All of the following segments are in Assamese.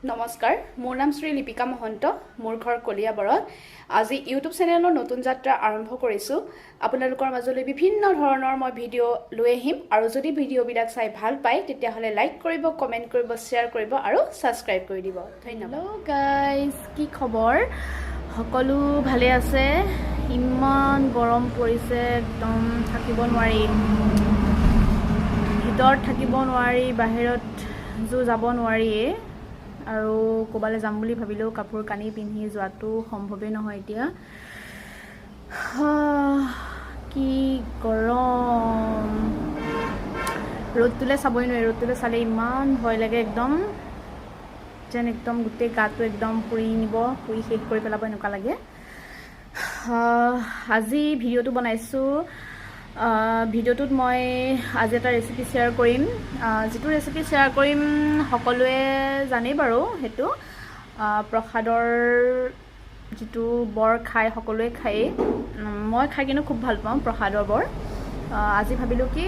নমস্কাৰ মোৰ নাম শ্ৰী লিপিকা মহন্ত মোৰ ঘৰ কলিয়াবৰত আজি ইউটিউব চেনেলৰ নতুন যাত্ৰা আৰম্ভ কৰিছো আপোনালোকৰ মাজলৈ বিভিন্ন ধৰণৰ মই ভিডিঅ' লৈ আহিম আৰু যদি ভিডিঅ'বিলাক চাই ভাল পায় তেতিয়া হলে লাইক কৰিব কমেন্ট কৰিব শেয়াৰ কৰিব আৰু সাবস্ক্ৰাইব কৰি দিব ধন্যবাদ হেল্ল গাইস কি খবৰ সকলো ভালে আছে ইমান গৰম পৰিছে একদম থাকিব নোৱাৰি ভিতৰত থাকিব নোৱাৰি বাহিৰত যাব নোৱাৰি আৰু কোবালে যাম বুলি ভাবিলেও কাপোৰ কানি পিন্ধি যোৱাটো সম্ভৱে নহয় এতিয়া কি গৰম ৰ'দটোলে চাবই নোৱাৰি ৰ'দটোলে চালে ইমান ভয় লাগে একদম যেন একদম গোটেই গাটো একদম পুৰি নিব পুৰি শেষ কৰি পেলাব এনেকুৱা লাগে আজি ভিডিঅ'টো বনাইছো ভিডিঅ'টোত মই আজি এটা ৰেচিপি শ্বেয়াৰ কৰিম যেটো ৰেচিপি শ্বেয়াৰ কৰিম সকলোৱে জানে বাৰু হেতু প্ৰসাদৰ যেটো বৰ খাই সকলোৱে খাই মই খাই কিনে খুব ভাল পাওঁ প্ৰসাদৰ বৰ আজি ভাবিলো কি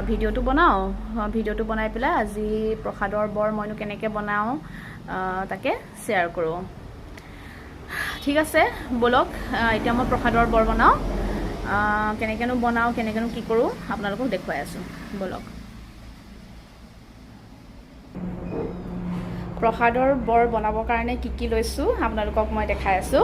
ভিডিঅ'টো বনাই পেলাই আজি প্ৰসাদৰ বৰ মইনো কেনেকৈ বনাও তাকে শ্বেয়াৰ কৰো ঠিক আছে বলক এতিয়া মই প্ৰসাদৰ বৰ বনাও কেনেকেনো বনাও কেনেকেনো কি কৰো আপোনালোকক দেখুৱাই আছো বলক প্ৰসাদৰ বৰ বনাবৰ কাৰণে কি লৈছো আপোনালোকক মই দেখাই আছো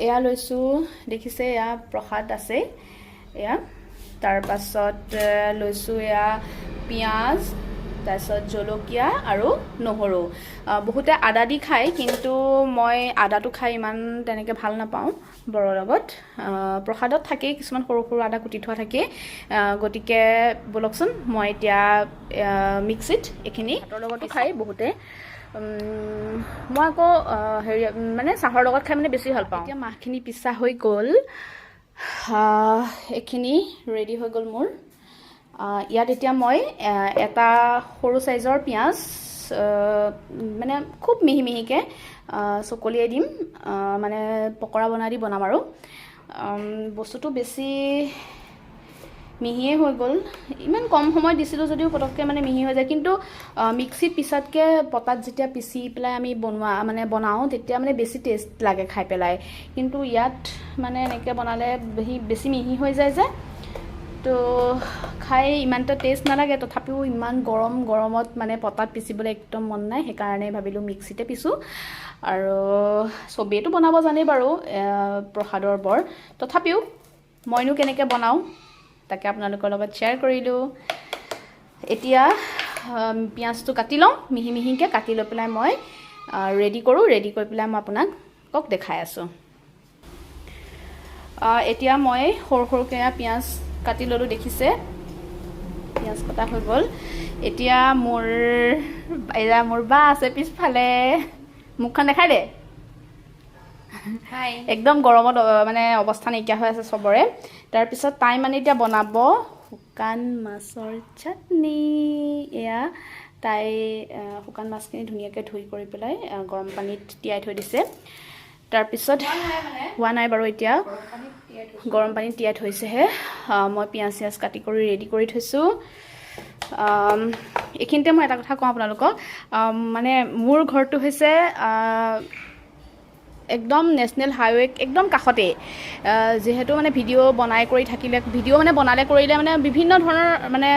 এয়া লৈছো দেখিছে এয়া প্ৰসাদ আছে এয়া তাৰ পাছত লৈছো এয়া পিয়াজ তাৰপিছত জলকীয়া আৰু নহৰু বহুতে আদা দি খায় কিন্তু মই আদাটো খাই ইমান তেনেকৈ ভাল নাপাওঁ বৰৰ লগত প্ৰসাদত থাকে কিছুমান সৰু সৰু আদা কুটি থোৱা থাকে গতিকে বলকচোন মই এতিয়া মিক্সিত এখিনি ভাতৰ লগতো খাই বহুতে মই আকৌ হেৰি মানে চাহৰ লগত খাই মানে বেছি ভাল পাওঁ এতিয়া মাহখিনি পিছা হৈ গ'ল এখিনি ৰেডি হৈ গ'ল মোৰ ইয়াত এতিয়া মই এটা সৰু সাইজৰ পিয়াজ মানে খুব মিহি মিহিকে চকলিয়াই দিম মানে পকৰা বনাম আৰু বস্তুটো বেছি মিহিয়ে হৈ গ'ল ইমান কম সময় দিছিলো যদিও পটককে মানে মিহি হৈ যায় কিন্তু মিক্সিত পিছতকে পটাত যেতিয়া পিছি পেলাই আমি বনাও তেতিয়া মানে বেছি টেষ্ট লাগে খাই পেলাই কিন্তু ইয়াত মানে এনেকে বনালে বেছি মিহি হৈ যায় যে তো খাই ইমানটা টেষ্ট নালাগে তথাপিও ইমান গৰমত মানে পটাত পিচিবলৈ একদম মন নাই সেইকাৰণে ভাবিলো মিক্সিতে পিছো আৰু সবেইটো বনাব জানে বাৰু প্ৰসাদৰ বৰ তথাপিও মইনো কেনেকৈ বনাও তাকে আপোনালোকৰ লগত শ্বেয়াৰ কৰিলো এতিয়া পিয়াজটো কাটি লওঁ মিহি মিহিকে কাটি লৈ পেলাই মই ৰেডি কৰি পেলাই মই আপোনাক দেখাই আছো এতিয়া মই সৰু সৰুকৈ পিয়াজ কাটি ললো দেখিছে পিয়াজ কটা হৈ গ'ল এতিয়া মোৰ বা আছে পিছফালে মুখখন দেখাই দে একদম গৰমত মানে অৱস্থা নাইকিয়া হৈ আছে সবৰে তাৰ পিছত তাই মানে এতিয়া বনাব শুকান মাছৰ চাটনি এয়া তাই শুকান মাছখিনি ধুনীয়াকৈ ধুই কৰি পেলাই গৰম পানীত তিয়াই থৈ দিছে তাৰ পিছত হোৱা নাই বাৰু এতিয়া গৰম পানীত তিয়াই থৈছেহে মই পিয়াজ কাটি কৰি ৰেডি কৰি থৈছো এইখিনিতে মই এটা কথা কওঁ আপোনালোকক মানে মোৰ ঘৰটো হৈছে একদম নেশনেল হাইৱে একদম কাষতে যেহেতু মানে ভিডিঅ' বনাই কৰি থাকিলে ভিডিঅ' মানে বনালে কৰিলে মানে বিভিন্ন ধৰণৰ মানে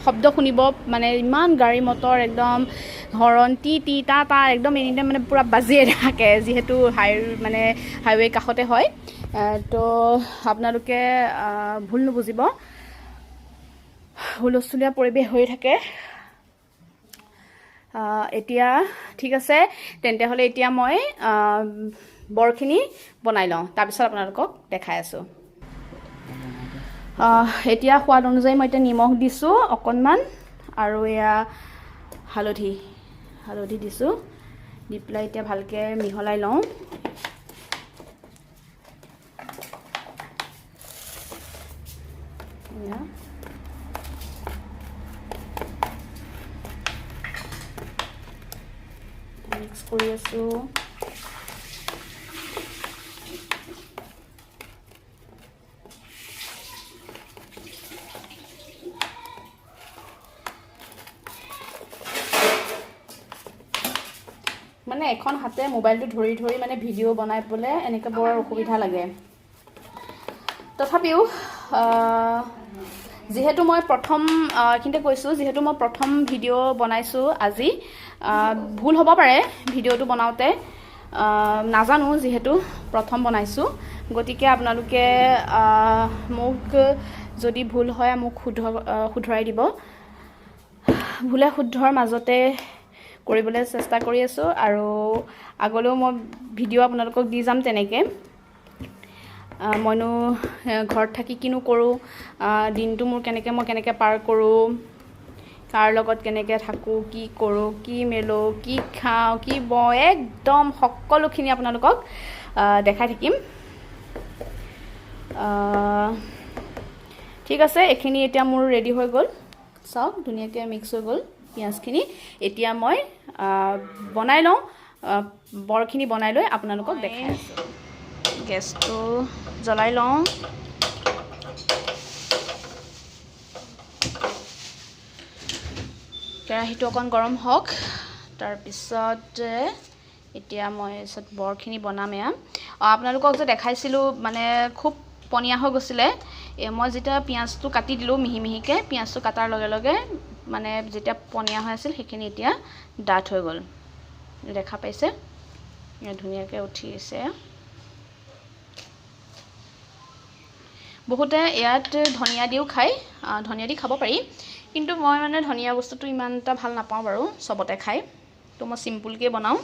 শব্দ শুনিব মানে ইমান গাড়ী মটৰ একদম হৰণ টি টা একদম এনিটাইম মানে পুৰা বাজিয়ে থাকে যিহেতু হাইৱে কাষতে হয় তো আপোনালোকে ভুল নুবুজিব হুলস্থুলীয়া পৰিৱেশ হৈ থাকে এতিয়া ঠিক আছে তেন্তে হলে এতিয়া মই বৰখিনি বনাই লওঁ তাৰ পিছত আপোনালোকক দেখাই আছো এতিয়া সোৱাদ অনুযায়ী মই এতিয়া নিমখ দিছো অকনমান আৰু এয়া হালধি দিছো দি পেলাই এতিয়া ভালকে মিহলাই লওঁ মিক্স কৰি আছো মানে এখন হাতে মোবাইলটো ধৰি ধৰি মানে ভিডিঅ' বনাই পেলে এনেকৈ বৰ অসুবিধা লাগে। তথাপিও যিহেতু মই প্ৰথম এইখিনিতে কৈছোঁ, যিহেতু মই প্ৰথম ভিডিঅ' বনাইছোঁ আজি, ভুল হ'ব পাৰে ভিডিঅ'টো বনাওঁতে, নাজানো যিহেতু প্ৰথম বনাইছোঁ, গতিকে আপোনালোকে মোক যদি ভুল হয় মোক শুধৰাই দিব। ভুলে শুদ্ধৰ মাজতে কৰিবলৈ চেষ্টা কৰি আছোঁ, আৰু আগলৈও মই ভিডিঅ' আপোনালোকক দি যাম তেনেকৈ। মইনো ঘৰত থাকি কিনো কৰোঁ, দিনটো মোৰ মই কেনেকৈ পাৰ কৰোঁ, কাৰ লগত কেনেকৈ থাকোঁ, কি কৰোঁ, কি মেলোঁ, কি খাওঁ, কি বওঁ, একদম সকলোখিনি আপোনালোকক দেখাই থাকিম। ঠিক আছে, এইখিনি এতিয়া মোৰ ৰেডি হৈ গ'ল। চাওক ধুনীয়াকৈ মিক্স হৈ গ'ল পিঁয়াজখিনি। এতিয়া মই বনাই লওঁ, বৰখিনি বনাই লৈ আপোনালোকক দেখাই আছোঁ। গেছটো জ্বলাই লওঁ। কেৰাহীটো অকণ গৰম হওক, তাৰপিছত এতিয়া মই বৰখিনি বনাম। এয়া আপোনালোকক যে দেখাইছিলোঁ মানে খুব পনীয়া হৈ গৈছিলে, মই যেতিয়া পিঁয়াজটো কাটি দিলোঁ মিহি মিহিকৈ, পিঁয়াজটো কাটাৰ লগে লগে মানে যেতিয়া পনীয়া হৈ আছিল সেইখিনি এতিয়া ডাঠ হৈ গ'ল। দেখা পাইছে ধুনীয়াকৈ উঠিছে। বহুতে ইয়াত ধনিয়া দিও খায়, ধনিয়া দি খাব পাৰি, কিন্তু মই মানে ধনিয়া বস্তুটো ইমান এটা ভাল নাপাওঁ বাৰু, চবতে খাই, তো মই চিম্পুলকৈ বনাওঁ।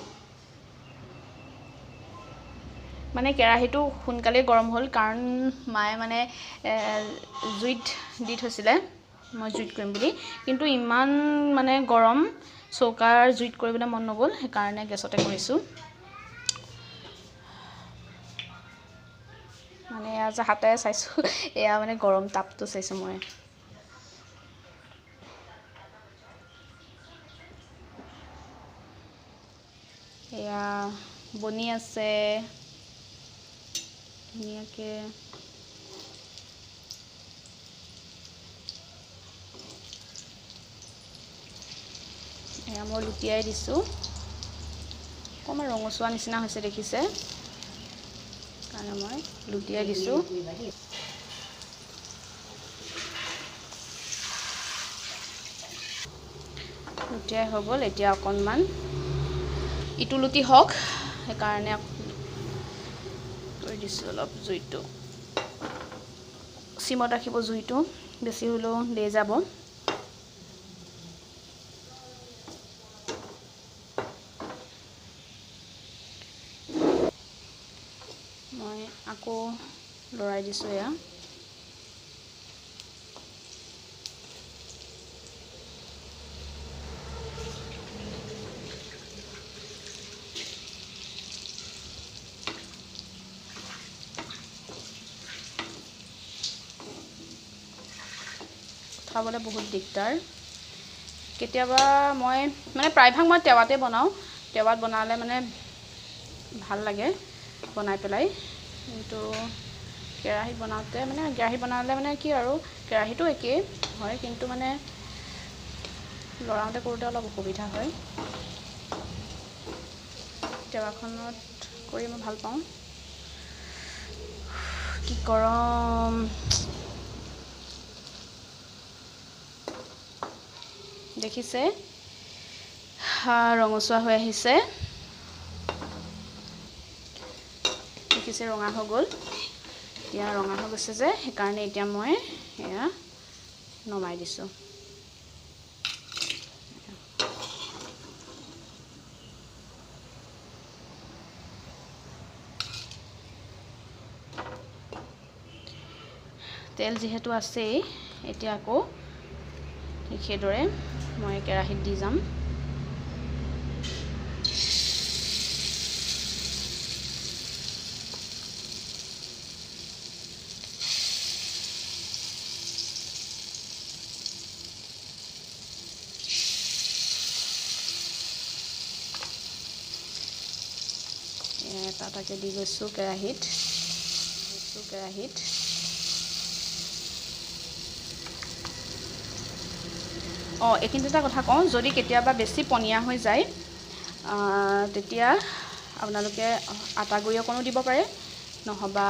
মানে কেৰাহীটো সোনকালেই গৰম হ'ল, কাৰণ মায়ে মানে জুইত দি থৈছিলে মই জুইত কৰিম বুলি, কিন্তু ইমান মানে গৰম, চৌকাৰ জুইত কৰিবলৈ মন নগ'ল, সেইকাৰণে গেছতে কৰিছোঁ। মানে এয়া যে হাতেৰে চাইছোঁ, এয়া মানে গৰম তাপটো চাইছোঁ মই। এয়া বনি আছে ধুনীয়াকৈ। এয়া মই লুটিয়াই দিছোঁ, অকণমান ৰঙচুৱা নিচিনা হৈছে দেখিছে, কাৰণে মই লুটিয়াই দিছোঁ। লুটিয়াই হৈ গ'ল, এতিয়া অকণমান ইটো লুটি হওক, সেইকাৰণে কৰি দিছোঁ অলপ জুইটো। চিমত ৰাখিব জুইটো, বেছি হ'লেও দেই যাব। মই আকৌ লৰাই দিছোঁ। এয়া খাবলৈ বহুত দিগদাৰ। কেতিয়াবা মই মানে প্ৰায়ভাগ মই টেৱাতে বনাওঁ, টেৱাত বনালে মানে ভাল লাগে বনাই পেলাই, কিন্তু কেৰাহীত বনালে মানে কি আৰু, কেৰাহীটো একেই হয়, কিন্তু মানে লৰাওঁতে কৰোঁতে অলপ অসুবিধা হয়। টেৱাখনত কৰি মই ভাল পাওঁ। কি গৰম, দেখিছে ৰঙচুৱা হৈ আহিছে, দেখিছে ৰঙা হৈ গ'ল। এতিয়া ৰঙা হৈ গৈছে যে, সেইকাৰণে এতিয়া মই এয়া নমাই দিছোঁ। তেল যিহেতু আছেই, এতিয়া আকৌ সেইদৰে মই কেৰাহীত দি যাম। এটা এটাকৈ দি গৈছোঁ কেৰাহীত। এইখিনিতে এটা কথা কওঁ, যদি কেতিয়াবা বেছি পনীয়া হৈ যায় তেতিয়া আপোনালোকে আটাগুৰি অকণো দিব পাৰে, নহবা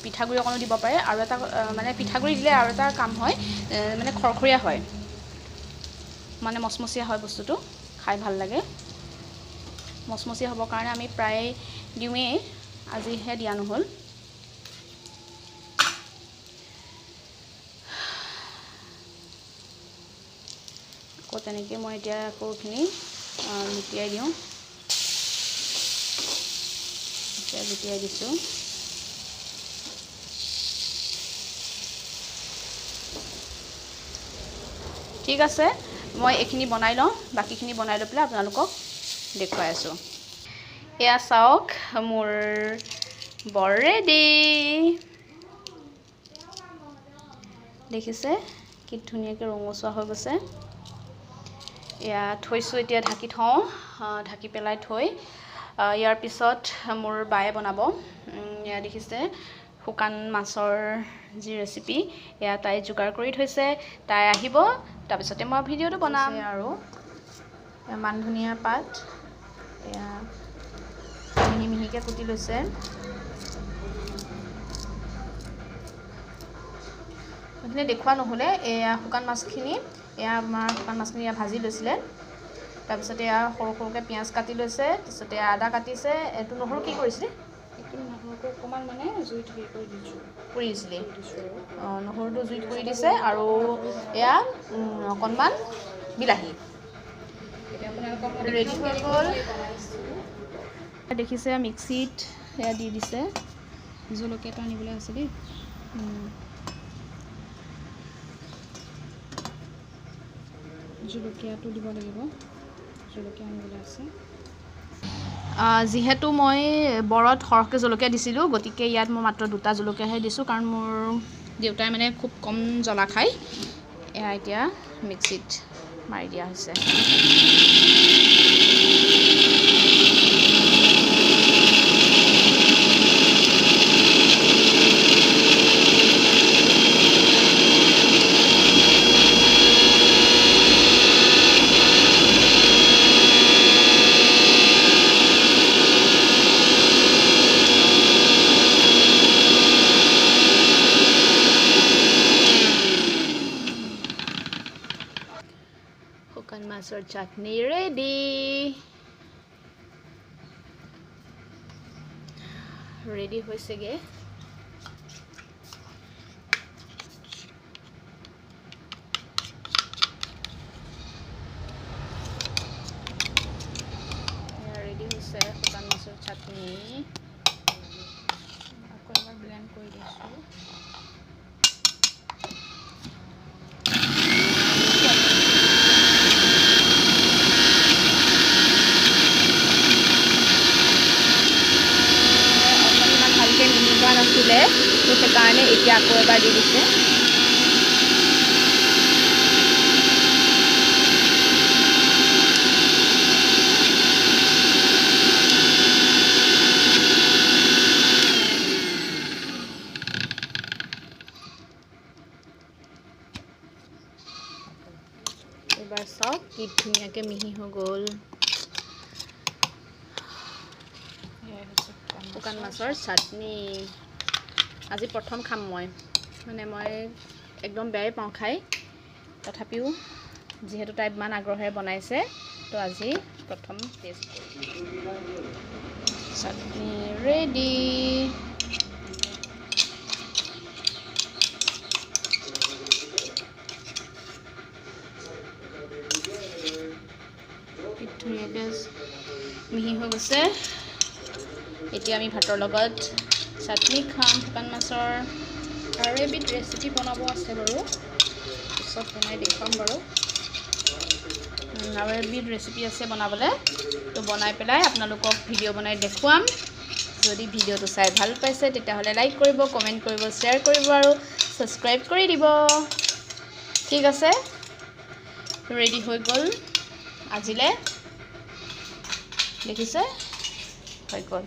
পিঠাগুড়ি অকণো দিব পাৰে। আৰু এটা মানে পিঠাগুড়ি দিলে আৰু এটা কাম হয়, মানে খৰখৰীয়া হয়, মানে মচমচীয়া হয় বস্তুটো, খাই ভাল লাগে। মচমচীয়া হ'বৰ কাৰণে আমি প্ৰায় দিওঁৱেই, আজিহে দিয়া নহ'ল। আকৌ তেনেকৈ মই এতিয়া আকৌ এইখিনি লুটিয়াই দিওঁ। এতিয়া লুটিয়াই দিছোঁ। ঠিক আছে, মই এইখিনি বনাই লওঁ, বাকীখিনি বনাই লৈ পেলাই আপোনালোকক দেখুৱাই আছোঁ। এয়া চাওক, মোৰ বৰ ৰেডি। দেখিছে কি ধুনীয়াকৈ ৰঙচুৱা হৈ গৈছে। এয়া থৈছোঁ, এতিয়া ঢাকি থওঁ, ঢাকি পেলাই থৈ ইয়াৰ পিছত মোৰ বায়ে বনাব। এয়া দেখিছে শুকান মাছৰ যি ৰেচিপি, এয়া তাই যোগাৰ কৰি থৈছে। তাই আহিব, তাৰপিছতে মই ভিডিঅ'টো বনাম। আৰু মান ধনিয়া পাত এয়া মিহি মিহিকৈ কুটি লৈছে। সেইখিনি দেখুওৱা নহ'লে, এয়া শুকান মাছখিনি, এয়া আমাৰ শুকান মাছখিনি এয়া ভাজি লৈছিলে। তাৰপিছতে এয়া সৰু সৰুকৈ পিঁয়াজ কাটি লৈছে, তাৰপিছতে আদা কাটিছে। এইটো নহৰু কি কৰিছিলে? এইটো নহৰুটো অকণমান মানে জুইত হেৰি কৰি দিছোঁ, পুৰি দিছিলে। অঁ, নহৰুটো জুইত পুৰি দিছে। আৰু এয়া অকণমান বিলাহী এতিয়া আপোনালোকক মই ৰেডি দেখাম হৈ কেনেকৈ গ'ল। মই বনাইছোঁ। দেখিছে মিক্সিত এয়া দি দিছে। জলকীয়াটো আনিবলৈ আছে দেই। জলকীয়াটো দিব লাগিব, জলকীয়া আনিবলৈ আছে। যিহেতু মই বৰত সৰহকৈ জলকীয়া দিছিলোঁ, গতিকে ইয়াত মই মাত্ৰ 2টা জলকীয়াহে দিছোঁ, কাৰণ মোৰ দেউতাই মানে খুব কম জ্বলা খায়। এয়া এতিয়া মিক্সিত মাৰি দিয়া হৈছে। শুকান মাছৰ চাটনি ৰেডি। ৰেডি হৈছেগৈ। ৰেডি হৈছে শুকান মাছৰ চাটনি। আকৌ এবাৰ ব্লেণ্ড কৰি দিছোঁ। নাছিলে, তো সেইকাৰণে এতিয়া আকৌ এবাৰ দি দিছে। এবাৰ চাওক কি ধুনীয়াকৈ মিহি হৈ গ'ল। শুকান মাছৰ চাটনি আজি প্ৰথম খাম মই। মানে মই একদম বেয়াই পাওঁ খাই, তথাপিও যিহেতু তাই ইমান আগ্ৰহেৰে বনাইছে, তো আজি প্ৰথম টেষ্ট কৰিম। চাটনি ৰেডি। ধুনীয়াকৈ মিহি হৈ গৈছে। এতিয়া আমি ভাতৰ লগত চাটনি খাম শুকান মাছৰ। আৰু এবিধ ৰেচিপি বনাব আছে বাৰু, পিছত বনাই দেখুৱাম বাৰু। আৰু এবিধ ৰেচিপি আছে বনাবলৈ, তো বনাই পেলাই আপোনালোকক ভিডিঅ' বনাই দেখুৱাম। যদি ভিডিঅ'টো চাই ভাল পাইছে তেতিয়াহ'লে লাইক কৰিব, কমেণ্ট কৰিব, শ্বেয়াৰ কৰিব আৰু ছাবস্ক্ৰাইব কৰি দিব। ঠিক আছে, ৰেডি হৈ গ'ল আজিলৈ। দেখিছে হৈ গ'ল।